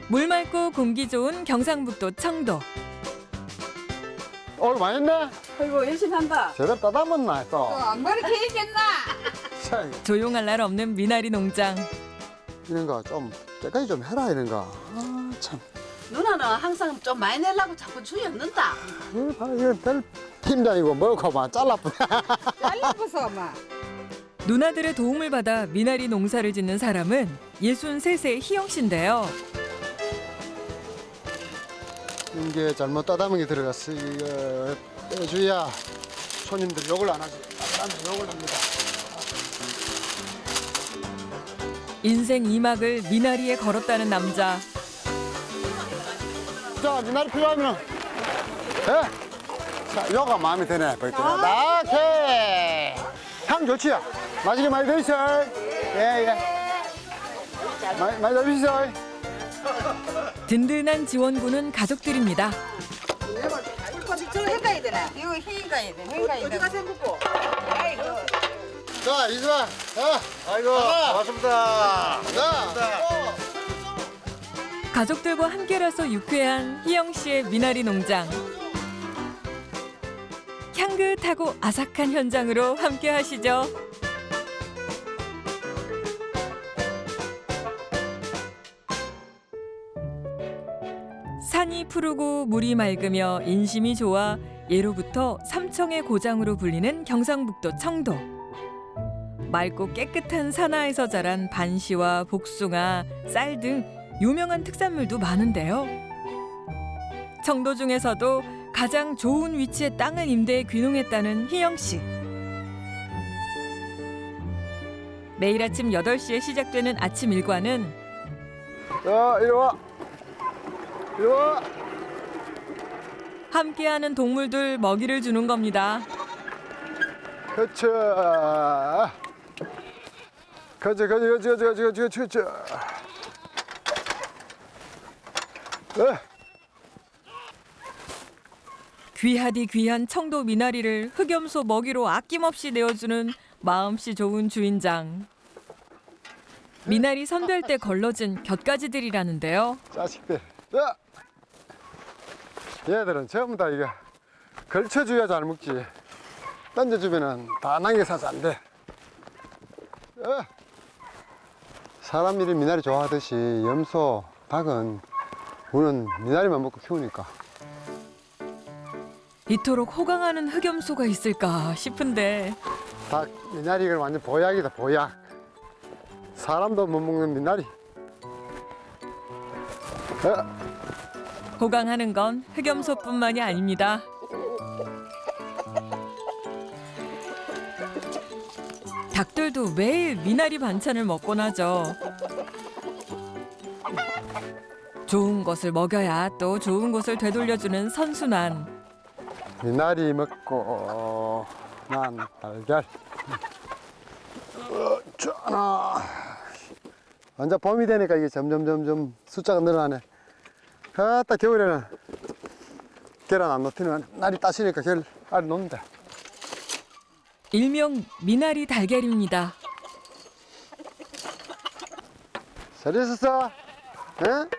물 맑고 공기 좋은 경상북도 청도. 많이 했네. 아이고 열심히 한다. 제대로 따담았나 또. 안마리 케이크했나? 참, 조용할 날 없는 미나리 농장. 이런 거 좀 깨끗이 좀 해라 이런 거. 참. 누나는 항상 좀 많이 내려고 자꾸 주의 없는다. 이거 별 팀장이고 뭐고 막 잘라뿌. 잘라보소 엄마. 누나들의 도움을 받아 미나리 농사를 짓는 사람은 63세 희영 씨인데요. 이게 잘못 따담은 게 들어갔어. 이거 빼줘야 손님들 욕을 안 하지. 따담면 욕을 합니다. 인생 2막을 미나리에 걸었다는 남자. 자, 미나리 필요하면 예? 자, 요가 마음에 드네. 오케이. 향 좋지요? 맛있게 많이 드세요. 예. 많이 드세요. 든든한 지원군은 가족들입니다. 저 헹가야 되나? 이거 헹가야 돼. 헹가야 돼. 어디 가서 헹구고? 아이고. 자, 이수아. 아이고, 반갑습니다. 가족들과 함께라서 유쾌한 희영 씨의 미나리 농장. 향긋하고 아삭한 현장으로 함께 하시죠. 산이 푸르고 물이 맑으며 인심이 좋아 예로부터 삼청의 고장으로 불리는 경상북도 청도. 맑고 깨끗한 산하에서 자란 반시와 복숭아, 쌀 등 유명한 특산물도 많은데요. 청도 중에서도 가장 좋은 위치의 땅을 임대해 귀농했다는 희영 씨. 매일 아침 8시에 시작되는 아침 일과는 자, 이리 와. 이리 와. 함께하는 동물들 먹이를 주는 겁니다. 그치. 그치. 귀하디 귀한 청도 미나리를 흑염소 먹이로 아낌없이 내어주는 마음씨 좋은 주인장. 미나리 선별 때 걸러진 곁가지들이라는데요. 자식들. 자. 얘들은 전부 다 이거 걸쳐줘야 잘 먹지. 던져주면은 다 남겨서서 안 돼. 사람 일이 미나리 좋아하듯이 염소, 닭은 우리는 미나리만 먹고 키우니까. 이토록 호강하는 흑염소가 있을까 싶은데 닭 미나리가 완전 보약이다, 보약. 사람도 못 먹는 미나리. 호강하는 건 흑염소뿐만이 아닙니다. 닭들도 매일 미나리 반찬을 먹곤 하죠. 좋은 것을 먹여야 또 좋은 곳을 되돌려주는 선순환. 미나리 먹고 난 달걀. 하나. 완전 봄이 되니까 이게 점점 숫자가 늘어나네. 딱 겨울에는 계란 안 넣더니 날이 따시니까 계란 알 넣는다. 일명 미나리 달걀입니다. 잘 있었어? 응?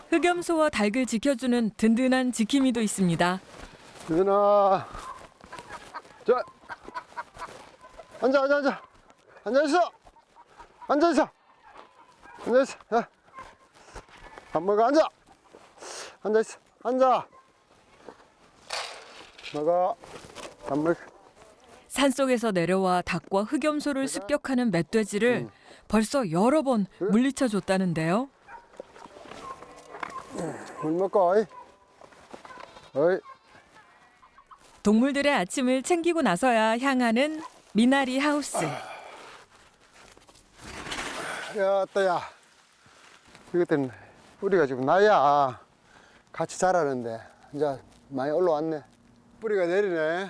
흑염소와 닭을 지켜주는 든든한 지킴이도 있습니다. 유준아, 자, 앉아 있어. 자, 밥 먹어, 앉아 있어, 먹어, 밥 먹어. 산속에서 내려와 닭과 흑염소를 습격하는 멧돼지를 벌써 여러 번 물리쳐 줬다는데요. 물 먹고, 어이. 동물들의 아침을 챙기고 나서야 향하는 미나리 하우스. 야, 따야. 이것들은 뿌리가 지금 나야 같이 자라는데 이제 많이 올라왔네. 뿌리가 내리네.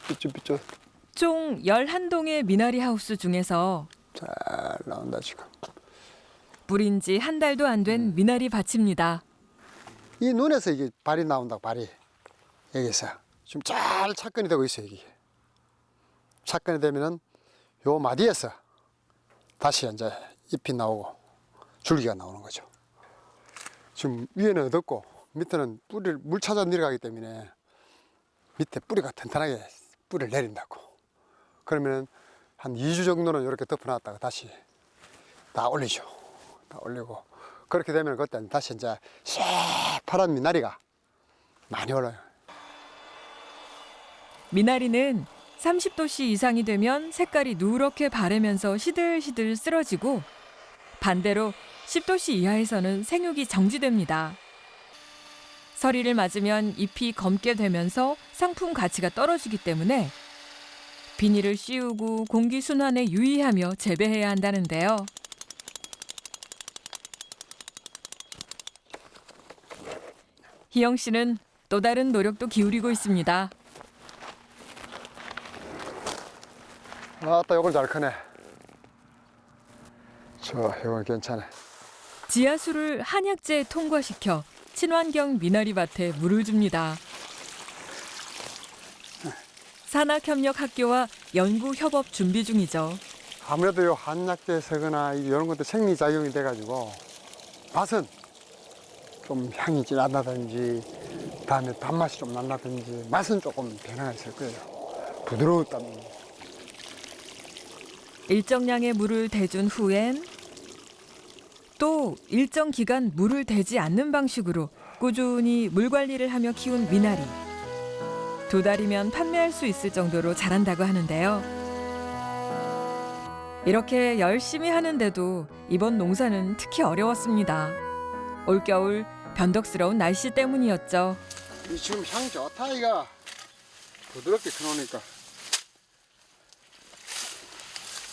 삐쭉삐쭉. 총 11동의 미나리 하우스 중에서 잘 나온다 지금. 뿌린 지 한 달도 안 된 미나리 밭입니다. 이 눈에서 이게 발이 나온다, 발이. 여기서. 좀 잘 착근이 되고 있어요, 이게. 착근이 되면은 요 마디에서 다시 이제 잎이 나오고 줄기가 나오는 거죠. 지금 위에는 어둡고 밑에는 뿌리를 물 찾아 내려가기 때문에 밑에 뿌리가 튼튼하게 뿌리를 내린다고. 그러면 한 2주 정도는 이렇게 덮어놨다가 다시 다 올리죠. 다 올리고 그렇게 되면 그때 다시 이제 새파란 미나리가 많이 올라요. 미나리는 30도씨 이상이 되면 색깔이 누렇게 바래면서 시들시들 쓰러지고 반대로 10도씨 이하에서는 생육이 정지됩니다. 서리를 맞으면 잎이 검게 되면서 상품 가치가 떨어지기 때문에 비닐을 씌우고 공기 순환에 유의하며 재배해야 한다는데요. 희영 씨는 또 다른 노력도 기울이고 있습니다. 아따 요걸 잘 크네. 요건 괜찮아. 지하수를 한약재에 통과시켜 친환경 미나리밭에 물을 줍니다. 산학협력학교와 연구협업 준비 중이죠. 아무래도 요 한약재 쓰거나 이런 것도 생리작용이 돼가지고 맛은 좀 향이 진하다든지 다음에 단맛이 좀 난다든지 맛은 조금 변화가 있을 거예요. 부드러웠다는. 일정량의 물을 대준 후엔 또 일정 기간 물을 대지 않는 방식으로 꾸준히 물 관리를 하며 키운 미나리. 2달이면 판매할 수 있을 정도로 자란다고 하는데요. 이렇게 열심히 하는데도 이번 농사는 특히 어려웠습니다. 올겨울 변덕스러운 날씨 때문이었죠. 지금 향 좋다 이가. 부드럽게 크노니까.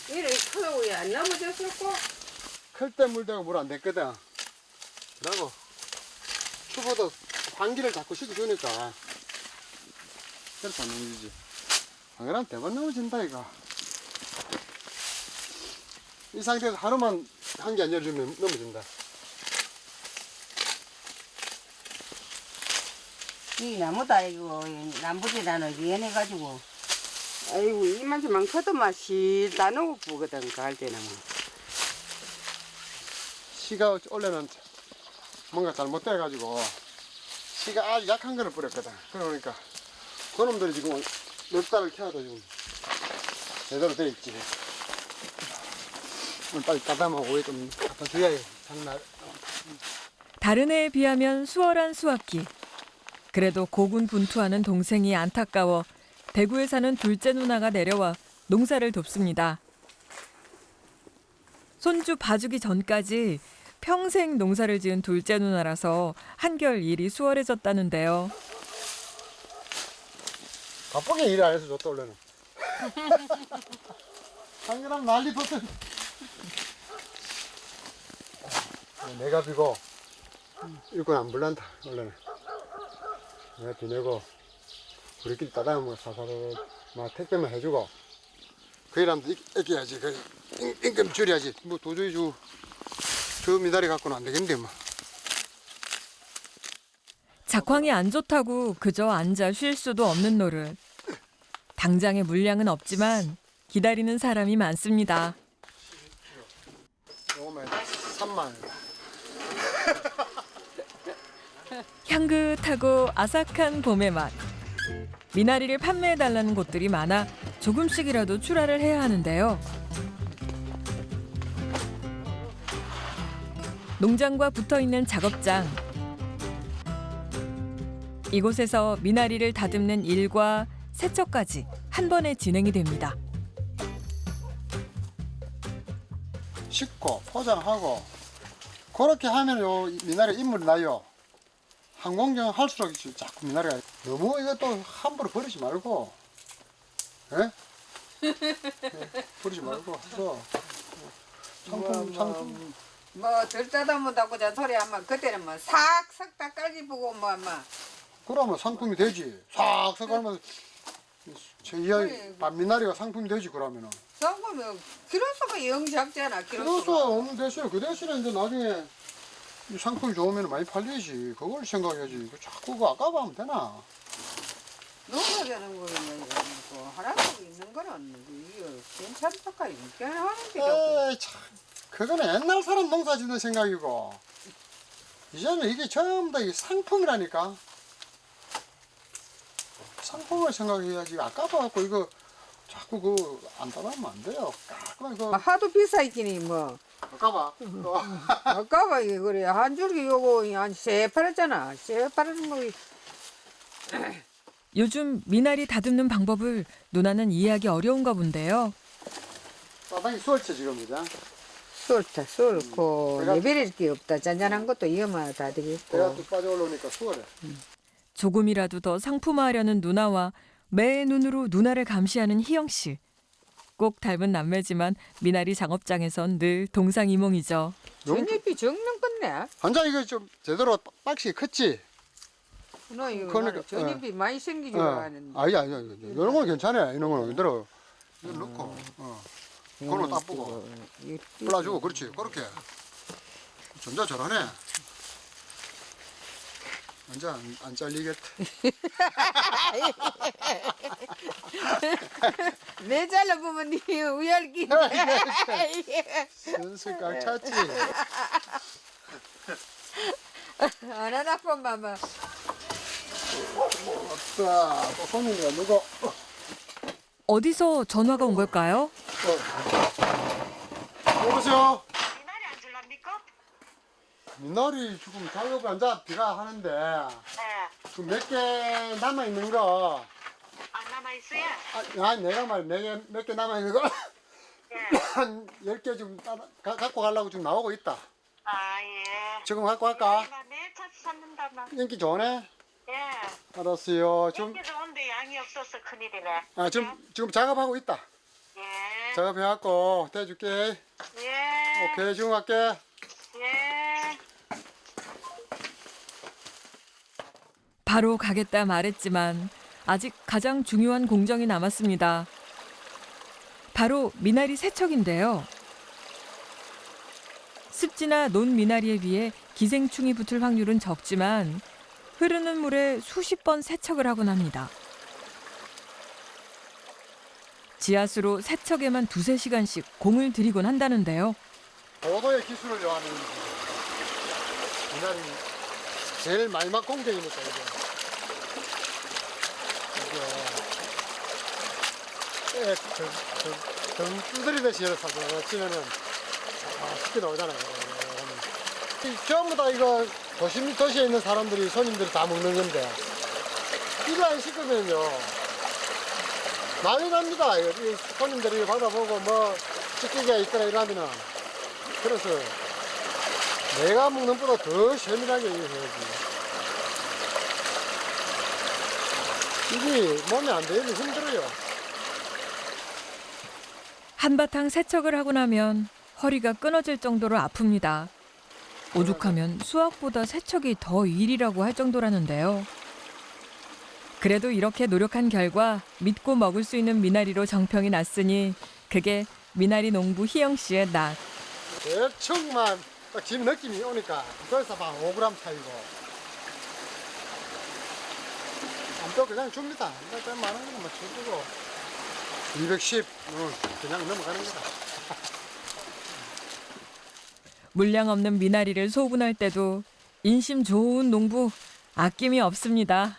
이래 크고 왜안 넘어졌었고? 클 때 물대고 물 안 됐거든. 그러고 추워도 환기를 자꾸 시켜주니까 그래서 안 넘어지지. 안 그러면 대번 넘어진다 이거. 이 상태에서 하루만 환기 안 열어주면 넘어진다. 이 나무다 이거 남부지라는 위원해가지고 아이고 이만큼만 커도 맛이 나누고 보거든 가을 때는 씨가 원래는 뭔가 잘못돼가지고 씨가 아주 약한 거를 뿌렸거든. 그러니까 그놈들이 지금 몇 달을 키워도 지금 제대로 돼 있지. 오늘 빨리 따다만 오래 좀 갖다 줘야 장날. 다른 해에 비하면 수월한 수확기. 그래도 고군분투하는 동생이 안타까워 대구에 사는 둘째 누나가 내려와 농사를 돕습니다. 손주 봐주기 전까지 평생 농사를 지은 둘째 누나라서 한결 일이 수월해졌다는데요. 바쁘게 일 안 해서 좋다 원래는. 한 그람 난리 버튼. 내가 비고 일꾼 안 불란다 원래는. 내가 비내고 우리끼리 따다하면 사사로 막 택배만 해주고 그 일하면 애껴야지. 그 임금 줄여야지. 뭐 도저히 저 미나리 갖고는 안 되겠는데 뭐. 작황이 안 좋다고 그저 앉아 쉴 수도 없는 노릇. 당장의 물량은 없지만 기다리는 사람이 많습니다. 요거만 3만 원. 향긋하고 아삭한 봄의 맛. 미나리를 판매해달라는 곳들이 많아 조금씩이라도 출하를 해야 하는데요. 농장과 붙어있는 작업장. 이곳에서 미나리를 다듬는 일과 세척까지 한 번에 진행이 됩니다. 씻고 포장하고 그렇게 하면 요 미나리 인물이 나요. 한 공정 할수록 자꾸 미나리가 너무 이것도 함부로 버리지 말고, 예? 버리지 말고 해서 상품 뭐덜 짜다 못하고 저 소리 하면 그때는 뭐 싹싹 다 깔집고 뭐 그러면 상품이 되지. 싹싹 하면 저 이야기 미나리가 상품이 되지 그러면은. 상품이 키로수가 영 작잖아. 그래서 없는 대신에 그 대신에 이제 나중에 이 상품이 좋으면 많이 팔리지. 그걸 생각해야지. 자꾸 그거 아까워하면 되나? 농사되는 거는 뭐 하나도 있는 거는 이거 괜찮다까 인기는 하는 게 에이 참 그거는 옛날 사람 농사 짓는 생각이고 이제는 이게 전부 다 이 상품이라니까. 상품을 생각해야지. 아까워갖고 이거 자꾸 안 따라하면 안 돼요. 깔끔하게 뭐 하도 비싸 있기니 뭐. 아까봐. 아까봐 이게 그래 한 줄기 요거 한 새파랗잖아. 새파란 뭐 요즘 미나리 다듬는 방법을 누나는 이해하기 어려운가 본데요. 마당이 수월치 지금 이제. 쏠다 쏠고 내가- 레벨일 게 없다. 잔잔한 것도 이거만 다 배가 되겠고. 뚝 빠져 올라오니까 수월해. 조금이라도 더 상품화하려는 누나와 매의 눈으로 누나를 감시하는 희영 씨. 꼭 닮은 남매지만 미나리 작업장에선 늘 동상이몽이죠. 전잎이 정면 끝네. 환자 이거 좀 제대로 박씨 컸지? 너 이거 그러니까, 나는 전잎이 많이 생기지 어. 않았는데. 아니 이런 건 괜찮아. 이런 거는 이대로 이거 넣고 그걸로 딱 보고 골라주고 그렇지 그렇게 전자 잘하네. 완전 안 잘리겠다. 내 잘라보면 니 우열기. 순수 꽉 찼지. 안 하나뿐만 봐. 아싸 또 손님이가 누구? 어디서 전화가 온 걸까요? 여보세요. 미나리 안 줄랍니까? 미나리 지금 작업을 앉아 비가 하는데 네. 그 몇 개 남아 있는 거. 안 남아있어요? 아니 내가 말 몇 개 남아 있는 거. 예. 한 10개 좀 갖고 가려고 지금 나오고 있다. 아, 예. 지금 갖고 갈까? 나 내일 차수 찾는다나. 인기 좋네. 예. 알았어요. 지금 인기 좋은데 양이 없어서 큰일이네. 지금 작업하고 있다. 예. 작업해갖고 대줄게. 예. 오케이 지금 갈게. 예. 바로 가겠다 말했지만 아직 가장 중요한 공정이 남았습니다. 바로 미나리 세척인데요. 습지나 논 미나리에 비해 기생충이 붙을 확률은 적지만 흐르는 물에 수십 번 세척을 하곤 합니다. 지하수로 세척에만 2~3시간씩 공을 들이곤 한다는데요. 고도의 기술을 요하는 미나리 제일 마지막 공정이니까 이게 등 두드리듯이 이렇게 치면은 쉽게 나오잖아요. 전부 다 이거 도시에 있는 사람들이 손님들이 다 먹는 건데 이거 안 씻으면요 난리 납니다. 이 손님들이 받아보고 뭐 찌개가 있거나 이러면은 그래서 내가 먹는 것보다 더 세밀하게 해야지. 이게 몸에 안 되면 힘들어요. 한바탕 세척을 하고 나면 허리가 끊어질 정도로 아픕니다. 오죽하면 수확보다 세척이 더 일이라고 할 정도라는데요. 그래도 이렇게 노력한 결과 믿고 먹을 수 있는 미나리로 정평이 났으니 그게 미나리 농부 희영 씨의 낯. 대충만 딱 집 느낌이 오니까 그래서 막 5g 차이고 안또 그냥 줍니다. 그냥 많은 거는 뭐 주고 210 그냥 넘어가는 거다. 물량 없는 미나리를 소분할 때도 인심 좋은 농부 아낌이 없습니다.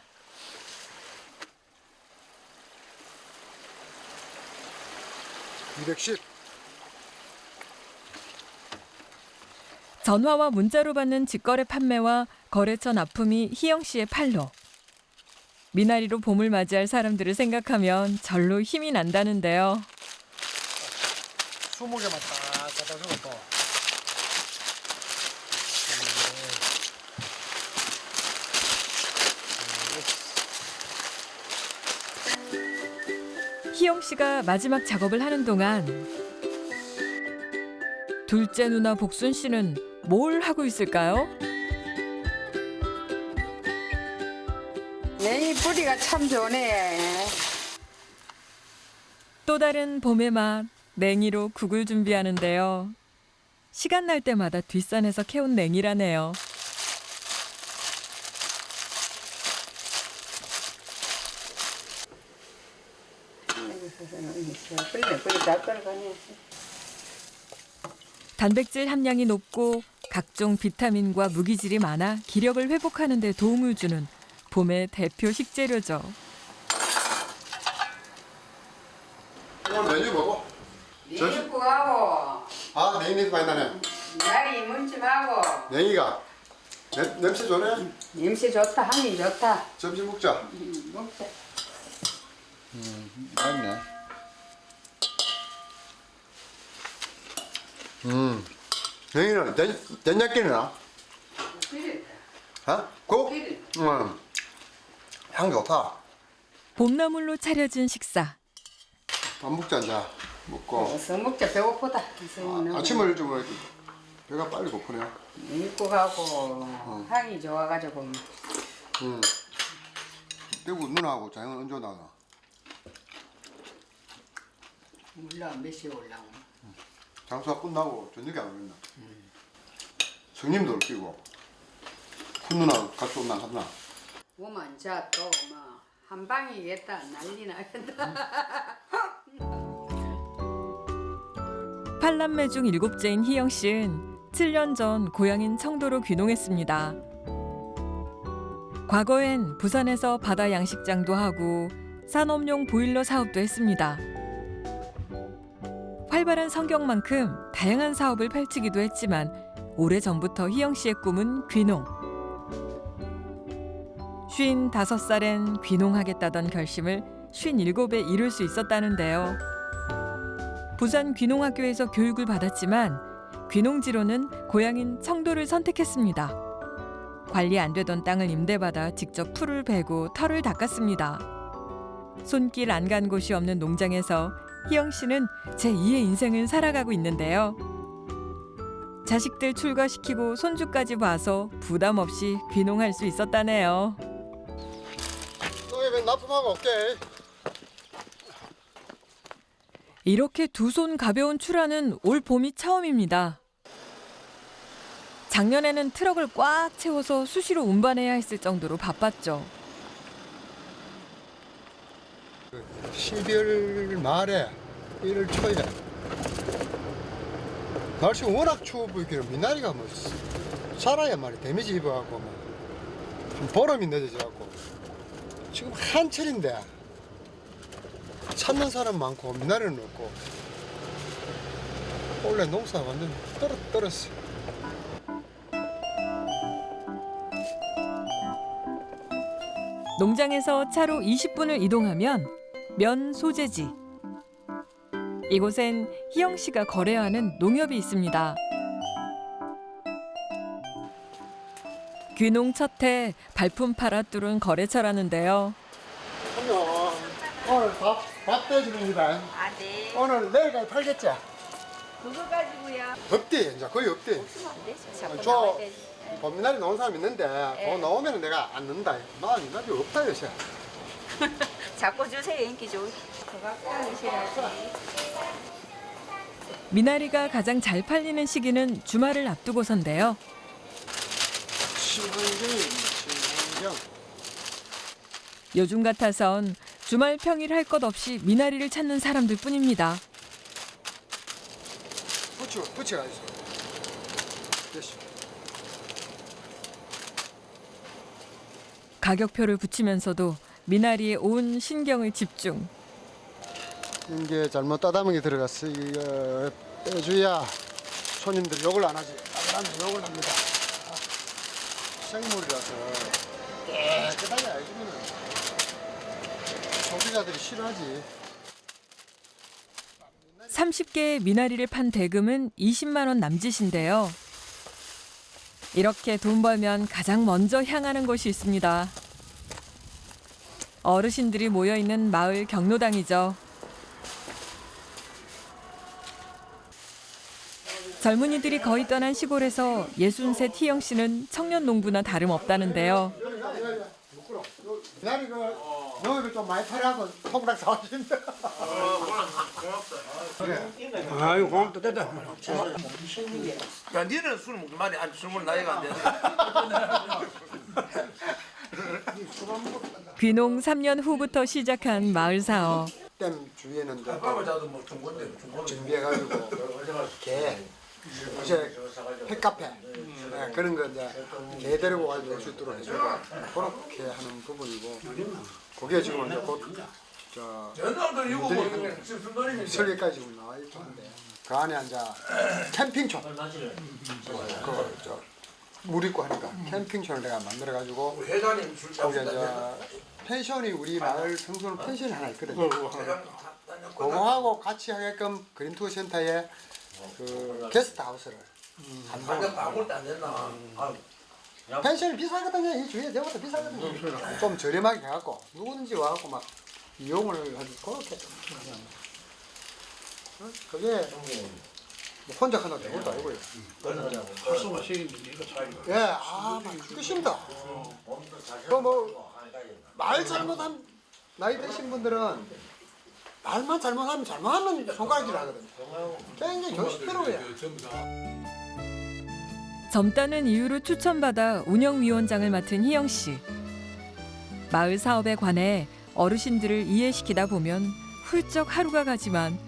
전화와 문자로 받는 직거래 판매와 거래처 납품이 희영 씨의 팔로. 미나리로 봄을 맞이할 사람들을 생각하면 절로 힘이 난다는데요. 20개만 딱 갖다 주고 또 희영 씨가 마지막 작업을 하는 동안 둘째 누나 복순 씨는 뭘 하고 있을까요? 냉이 뿌리가 참 좋네. 또 다른 봄의 맛, 냉이로 국을 준비하는데요. 시간 날 때마다 뒷산에서 캐온 냉이라네요. 뿌리 다 끓어가네. 단백질 함량이 높고 각종 비타민과 무기질이 많아 기력을 회복하는 데 도움을 주는 봄의 대표 식재료죠. 오늘 메뉴 뭐고? 내일구하고 아, 냉이 많이 나네. 날이 문침하고 냉이가 냄새 좋네. 냄새 좋다, 향이 좋다. 점심 먹자. 먹자. 맞네. 냉이는 된장찌개나? 어? 고? 향 좋다. 봄나물로 차려진 식사. 밥 먹자 이제. 먹고. 어서 먹자. 배고프다. 아침을 좀 이렇게 배가 빨리 고프네. 밀국하고 향이 좋아가지고 대구 누나하고 자영은 언제 나가? 몰라 몇 시에 올라오나. 장수가 끝나고 저녁에 안 오겠나? 성님도 올끼고 큰 누나 같이 온나 갔나? 오면 자또뭐한 방이겠다. 난리 나겠다. 팔남매 중 7째인 희영 씨는 7년 전 고향인 청도로 귀농했습니다. 과거엔 부산에서 바다 양식장도 하고 산업용 보일러 사업도 했습니다. 활발한 성격만큼 다양한 사업을 펼치기도 했지만 오래전부터 희영 씨의 꿈은 귀농. 55살엔 귀농하겠다던 결심을 57에 이룰 수 있었다는데요. 부산 귀농학교에서 교육을 받았지만 귀농지로는 고향인 청도를 선택했습니다. 관리 안 되던 땅을 임대받아 직접 풀을 베고 털을 닦았습니다. 손길 안 간 곳이 없는 농장에서 희영 씨는 제2의 인생을 살아가고 있는데요. 자식들 출가시키고 손주까지 봐서 부담 없이 귀농할 수 있었다네요. 너희 납품하고 올게. 이렇게 두 손 가벼운 출하는 올 봄이 처음입니다. 작년에는 트럭을 꽉 채워서 수시로 운반해야 했을 정도로 바빴죠. 12월 말에 1월 초에 날씨가 워낙 추워 보이기로 미나리가 뭐 살아야 말이 데미지 입어갖고 뭐 보름이 늦어져갖고 지금 한철인데 찾는 사람 많고 미나리는 없고 원래 농사 완전 떨었어. 농장에서 차로 20분을 이동하면 면 소재지. 이곳엔 희영 씨가 거래하는 농협이 있습니다. 귀농 첫 해 발품 팔아 뚫은 거래처라는데요. 오늘 밥 떼주는이다. 아, 네. 오늘 내일까지 팔겠지? 그거 가지고요. 없대 이제 거의 없대. 없으면 안 되죠. 자꾸 저 나와야 되지. 봄미나리 넣은 사람 있는데 그거 나오면 내가 안 넣는다. 나 미나리 없다 요새. 자꾸 주세요. 인기 좋으시. 그거 갖고 드셔야지. 미나리가 가장 잘 팔리는 시기는 주말을 앞두고서인데요. 신경. 요즘 같아선 주말 평일 할 것 없이 미나리를 찾는 사람들 뿐입니다. 붙여가 있어. 됐어. 가격표를 붙이면서도 미나리에 온 신경을 집중. 이게 잘못 따다문 게 들어갔어. 이거 빼줘야 손님들이 욕을 안 하지. 안 하면 욕을 합니다. 생물이라서 깨끗하게 해주면은 소비자들이 싫어하지. 30개의 미나리를 판 대금은 20만 원 남짓인데요. 이렇게 돈 벌면 가장 먼저 향하는 곳이 있습니다. 어르신들이 모여있는 마을 경로당이죠. 젊은이들이 거의 떠난 시골에서 63 희영 씨는 청년 농부나 다름없다는데요. 미나리 농협이 좀 많이 팔아고 통닭 사오신다. 아유 고맙다 됐다. 야, 니는 술 먹지 말이 아직 술 먹을 나이가 안 돼. 귀농 3년 후부터 시작한 마을 사업. 댐 주위에는 밥을 자도 뭐 중건데 중건. 준비해가지고 개 요새 펫카페 그런 거 이제 개 데리고 와서 놀 수 있도록 해주고 그렇게 하는 부분이고 그게 지금 이제 곧저 전화도 이거 보면 순돌이 설계까지 지금 나와 있고 한데 그 안에 이제 캠핑촌 그저 물 있고 하니까 캠핑촌을 내가 만들어 가지고 회장님 술 거기에 잡수다. 이제 펜션이 우리 마을 성소는 펜션이 하나 있거든요. 그거하고 같이 하게끔 그린투어 센터에 그 게스트 하우스를 가격 아무것도 안 됐나. 펜션이 비싸거든요. 이 주위에 저것도 비싸거든요. 좀 저렴하게 해갖고 누구든지 와갖고 막 이용을 하지 그렇게 좀 그게 뭐 혼자 하나 된 것도 아니고요. 활성화 시키는데 이거 잘. 예, 막 끝입니다. 뭐 말 잘못한 나이 드신 분들은 말만 잘못하면 잘못하면 손가락질 하거든요. 굉장히 조심스러워요. 젊다는 이유로 추천받아 운영위원장을 맡은 희영 씨. 마을 사업에 관해 어르신들을 이해시키다 보면 훌쩍 하루가 가지만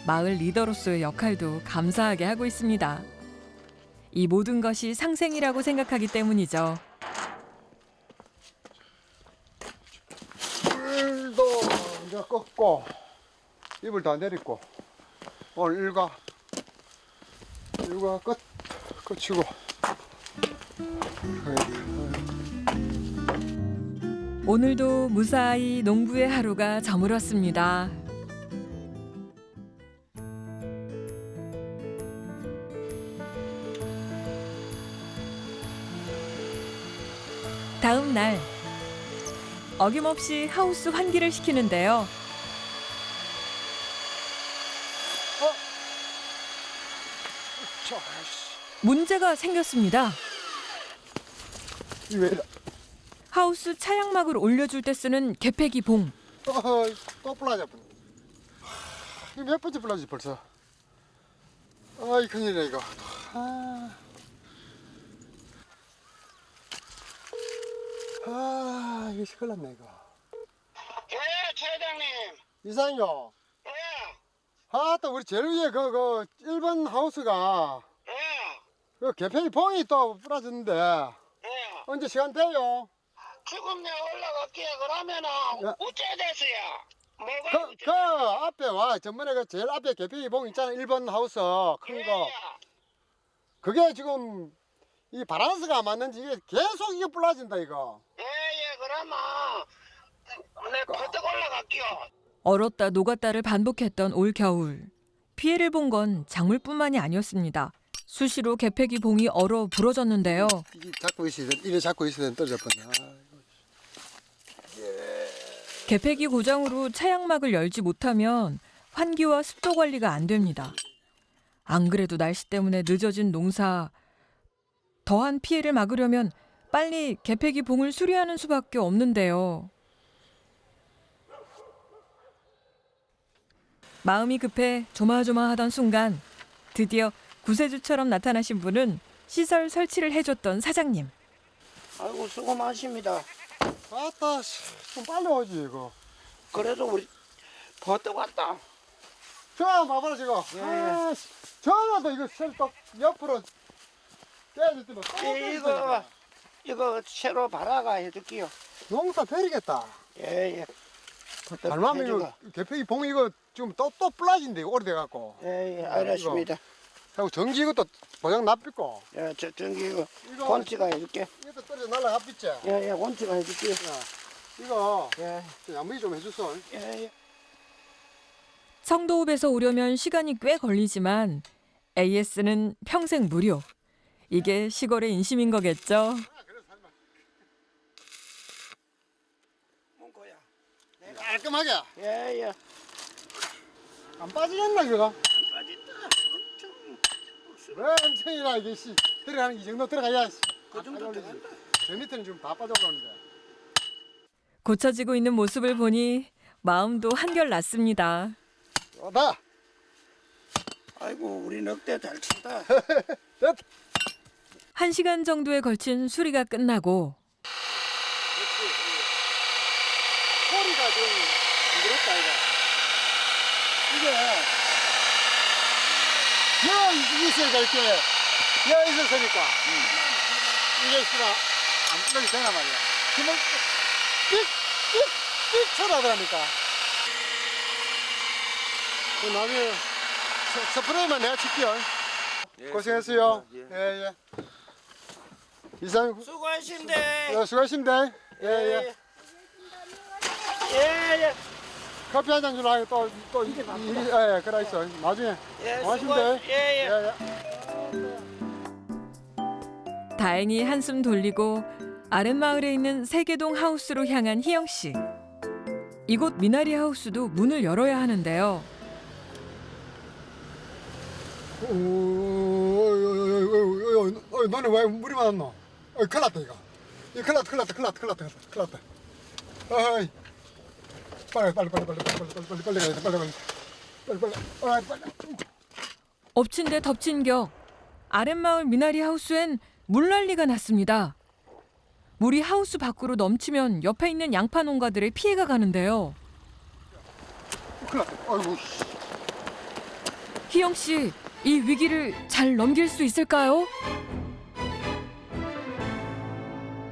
마을 리더로서의 역할도 감사하게 하고 있습니다. 이 모든 것이 상생이라고 생각하기 때문이죠. 불도 이제 껐고 이불 다 내리고 오늘 일과 끝이고 오늘도 무사히 농부의 하루가 저물었습니다. 다음 날 어김없이 하우스 환기를 시키는데요. 문제가 생겼습니다. 이왜 하우스 차양막을 올려줄 때 쓰는 개폐기 봉. 또 불나자. 이거 몇 번째 불나지 벌써. 아이 큰일이네 이거. 이거 큰일 났네 이거. 예, 최 회장님. 이상요. 예, 또 우리 제일 위에 그 1번 하우스가 예, 그 개폐기 봉이 또 부러졌는데 예. 언제 시간 돼요? 지금 내가 올라갈게. 그러면은 야. 어째 됐어요? 뭐가 그 앞에 와 전번에 그 제일 앞에 개폐기 봉 있잖아 1번 하우스 큰 거. 그게 지금 이 바란스가 안 맞는지 이게 계속 이게 불러진다 이거. 예, 그러면 내가 버뜩 올라갈게요. 얼었다 녹았다를 반복했던 올 겨울. 피해를 본 건 작물뿐만이 아니었습니다. 수시로 개폐기 봉이 얼어 부러졌는데요. 이게 잡고 있으면 이래 잡고 있으면 떨어져 버려. 개폐기 고장으로 차양막을 열지 못하면 환기와 습도 관리가 안 됩니다. 안 그래도 날씨 때문에 늦어진 농사. 더한 피해를 막으려면 빨리 개폐기 봉을 수리하는 수밖에 없는데요. 마음이 급해 조마조마하던 순간 드디어 구세주처럼 나타나신 분은 시설 설치를 해줬던 사장님. 아이고 수고 많습니다. 아따 좀 빨리 오지 이거. 그래도 우리 버뜩 왔다. 저 봐봐라 지금. 전화도 이거 셀떡 옆으로 깨질 때면 이거 새로 발아가 해줄게요. 농사 베리겠다. 예. 버뜩 잘못하면 이거 해주고. 개폐기 봉 이거 지금 또 불러진대 오래돼 갖고. 예, 알았습니다. 하고 전기 이것도 보장 납비고. 예, 전기 이거 이거 원치가 해줄게. 이것도 떨어져 날라갔겠지. 예, 원치가 해줄게. 이거 예, 양무기 좀 해줬어. 예. 성도읍에서 오려면 시간이 꽤 걸리지만 AS는 평생 무료. 이게 시골의 인심인 거겠죠. 문고야. 깔끔하게. 예. 안 빠지겠나 이거? 빠진다. 엄청. 왜 엄청이나 이게 씨 들어가는 이 정도 들어가야. 그 정도 들어간다. 저 밑에는 지금 다 빠져버렸는데. 고쳐지고 있는 모습을 보니 마음도 한결 낫습니다. 다. 아이고 우리 넉대 잘 친다. 됐다. 1시간 정도에 걸친 수리가 끝나고 소리가 좀 부드럽다 이거. 이게 여기 있으니까 이렇게 여기 있었으니까 이게 있으나 안 불러도 되나 말이야. 그러면 삑삑삑 쳐나더라니까. 나중에 스프레이만 내가 칠게요. 고생했어요. 예. 이상 수고하신대. 수고하십니다. 예. 커피 한 잔 주나 또 이게 그래 있어. 나중에 고맙습니다. 예. 다행히 한숨 돌리고 아랫마을에 있는 세계동 하우스로 향한 희영 씨. 이곳 미나리 하우스도 문을 열어야 하는데요. 너네 왜 물이 많았노? 큰일 났다 이거. 큰일 났다. 어이. 빨리. 엎친 데 덮친 격. 아랫마을 미나리 하우스엔 물난리가 났습니다. 물이 하우스 밖으로 넘치면 옆에 있는 양파 농가들의 피해가 가는데요. 큰일 났다. 아이고. 희영 씨, 이 위기를 잘 넘길 수 있을까요?